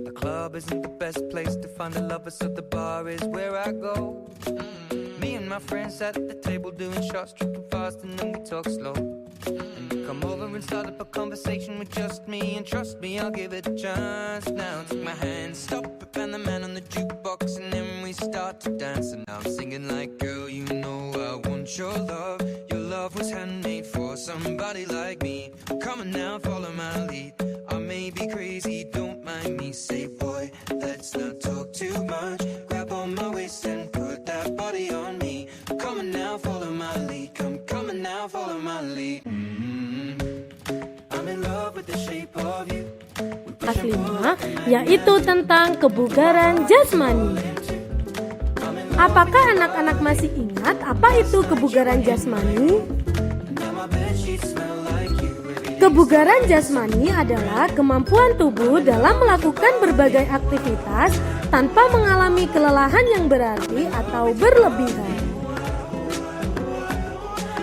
The club isn't the best place to find a lover, so the bar is where I go. Me and my friends sat at the table doing shots, tripping fast, and then we talk slow. And you come over and start up a conversation with just me, and trust me, I'll give it a chance. Now take my hand, stop it, and the man on the jukebox, and then we start to dance. And now I'm singing like, girl, you know I want your love. Your love was handmade for somebody like me. Come on now, follow my lead. I may be crazy, don't mind me. Say, boy, let's not talk too much. Grab on my waist and put that body on me. Come on now, follow my lead. Come on now, follow my lead. I'm in love with the shape of you. Kelima, yaitu tentang kebugaran jasmani. Apakah anak-anak masih ingat apa itu kebugaran jasmani? Kebugaran jasmani adalah kemampuan tubuh dalam melakukan berbagai aktivitas tanpa mengalami kelelahan yang berarti atau berlebihan.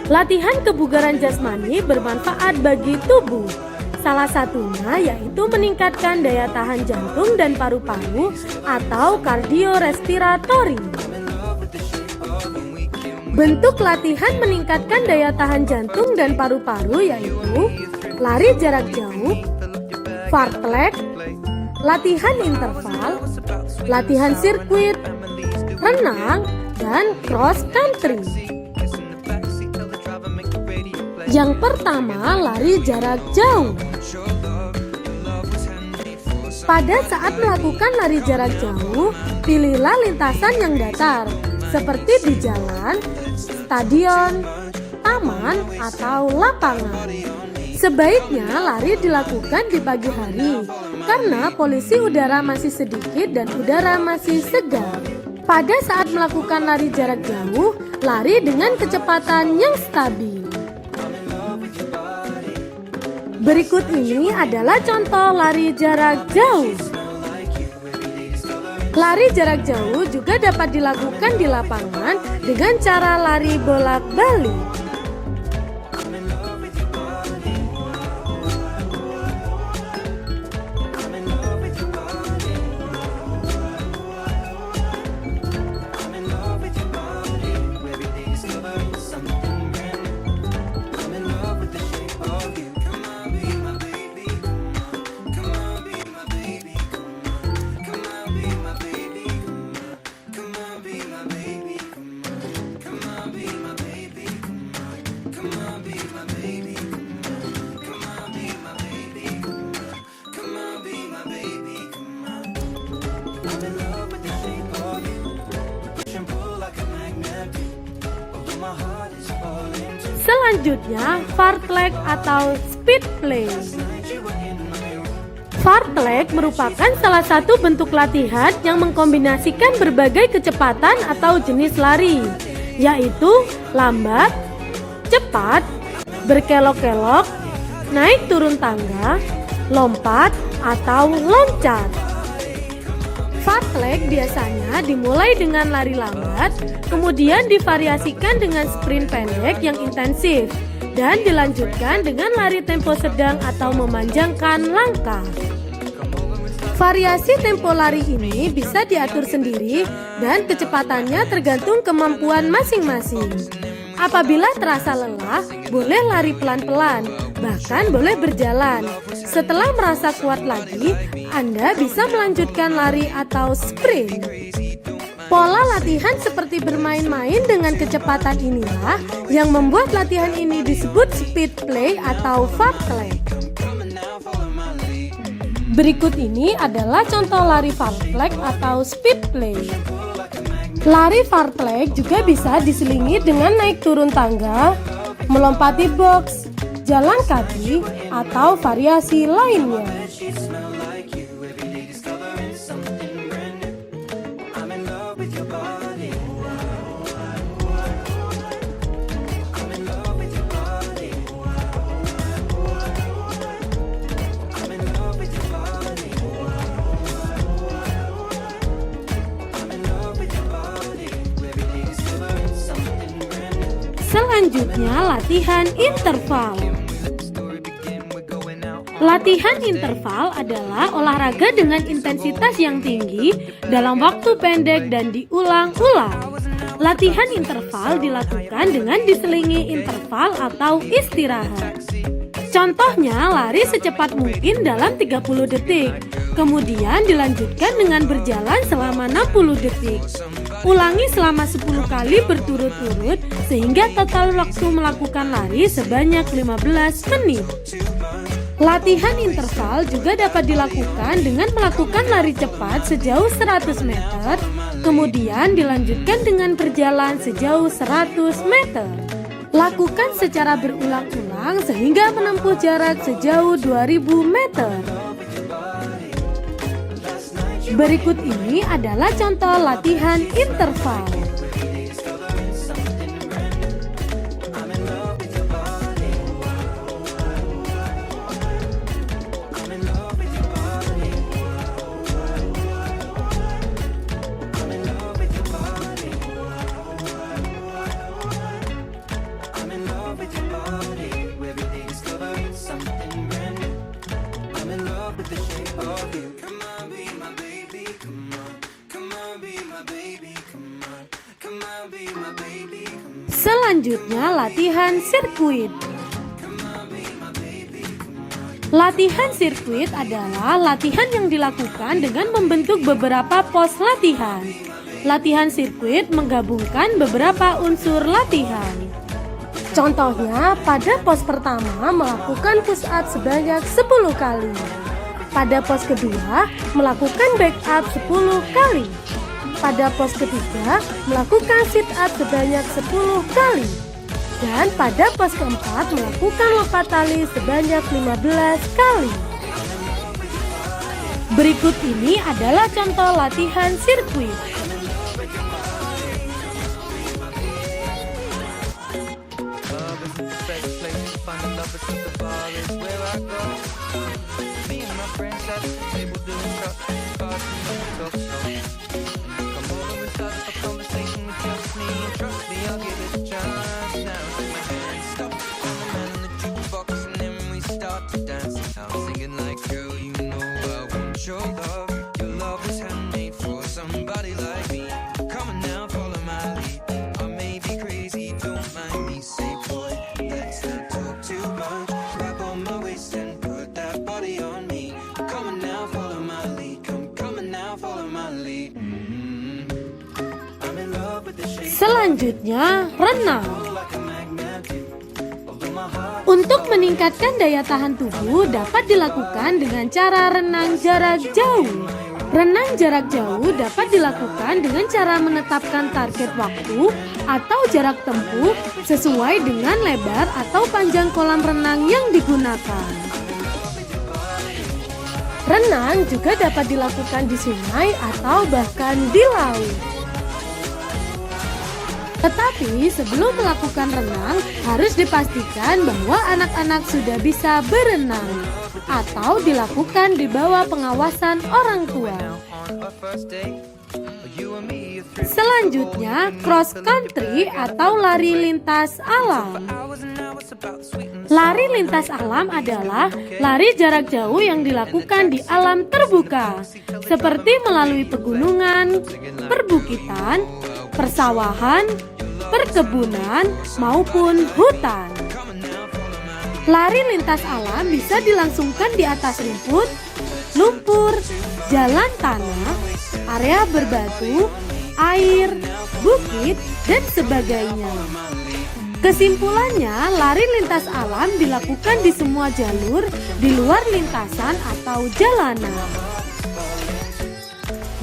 Latihan kebugaran jasmani bermanfaat bagi tubuh. Salah satunya yaitu meningkatkan daya tahan jantung dan paru-paru atau kardiorespiratori. Bentuk latihan meningkatkan daya tahan jantung dan paru-paru yaitu lari jarak jauh, fartlek, latihan interval, latihan sirkuit, renang, dan cross country. Yang pertama, lari jarak jauh. Pada saat melakukan lari jarak jauh, pilihlah lintasan yang datar, seperti di jalan, stadion, taman, atau lapangan. Sebaiknya lari dilakukan di pagi hari, karena polusi udara masih sedikit dan udara masih segar. Pada saat melakukan lari jarak jauh, lari dengan kecepatan yang stabil. Berikut ini adalah contoh lari jarak jauh. Lari jarak jauh juga dapat dilakukan di lapangan dengan cara lari bolak-balik. Selanjutnya, fartlek atau speed play. Fartlek merupakan salah satu bentuk latihan yang mengkombinasikan berbagai kecepatan atau jenis lari, yaitu lambat, cepat, berkelok-kelok, naik turun tangga, lompat, atau loncat. Fartlek biasanya dimulai dengan lari lambat, kemudian divariasikan dengan sprint pendek yang intensif, dan dilanjutkan dengan lari tempo sedang atau memanjangkan langkah. Variasi tempo lari ini bisa diatur sendiri dan kecepatannya tergantung kemampuan masing-masing. Apabila terasa lelah, boleh lari pelan-pelan, bahkan boleh berjalan. Setelah merasa kuat lagi, Anda bisa melanjutkan lari atau sprint. Pola latihan seperti bermain-main dengan kecepatan inilah yang membuat latihan ini disebut speed play atau fartlek. Berikut ini adalah contoh lari fartlek atau speed play. Lari fartlek juga bisa diselingi dengan naik turun tangga, melompati box, jalan kaki, atau variasi lainnya. Selanjutnya, latihan interval. Latihan interval adalah olahraga dengan intensitas yang tinggi dalam waktu pendek dan diulang-ulang. Latihan interval dilakukan dengan diselingi interval atau istirahat. Contohnya lari secepat mungkin dalam 30 detik, kemudian dilanjutkan dengan berjalan selama 60 detik. Ulangi selama 10 kali berturut-turut sehingga total waktu melakukan lari sebanyak 15 menit. Latihan interval juga dapat dilakukan dengan melakukan lari cepat sejauh 100 meter, kemudian dilanjutkan dengan berjalan sejauh 100 meter. Lakukan secara berulang-ulang sehingga menempuh jarak sejauh 2000 meter. Berikut ini adalah contoh latihan interval. Selanjutnya latihan sirkuit. Latihan sirkuit adalah latihan yang dilakukan dengan membentuk beberapa pos latihan. Latihan sirkuit menggabungkan beberapa unsur latihan. Contohnya, pada pos pertama melakukan push up sebanyak 10 kali. Pada pos kedua melakukan back up 10 kali. Pada pos ketiga melakukan sit up sebanyak 10 kali. Dan pada pos keempat melakukan lompat tali sebanyak 15 kali. Berikut ini adalah contoh latihan sirkuit. Selanjutnya, renang. Untuk meningkatkan daya tahan tubuh dapat dilakukan dengan cara renang jarak jauh. Renang jarak jauh dapat dilakukan dengan cara menetapkan target waktu atau jarak tempuh sesuai dengan lebar atau panjang kolam renang yang digunakan. Renang juga dapat dilakukan di sungai atau bahkan di laut. Tetapi sebelum melakukan renang, harus dipastikan bahwa anak-anak sudah bisa berenang atau dilakukan di bawah pengawasan orang tua. Selanjutnya, cross country atau lari lintas alam. Lari lintas alam adalah lari jarak jauh yang dilakukan di alam terbuka, seperti melalui pegunungan, perbukitan, persawahan, perkebunan, maupun hutan. Lari lintas alam bisa dilangsungkan di atas rumput, lumpur, jalan tanah, area berbatu, air, bukit, dan sebagainya. Kesimpulannya, lari lintas alam dilakukan di semua jalur di luar lintasan atau jalanan.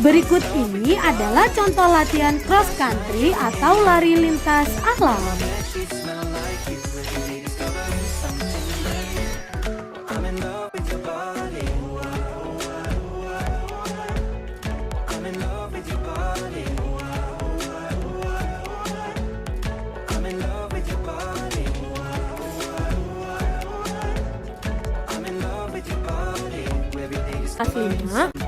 Berikut ini adalah contoh latihan cross country atau lari lintas alam. Kelas 5.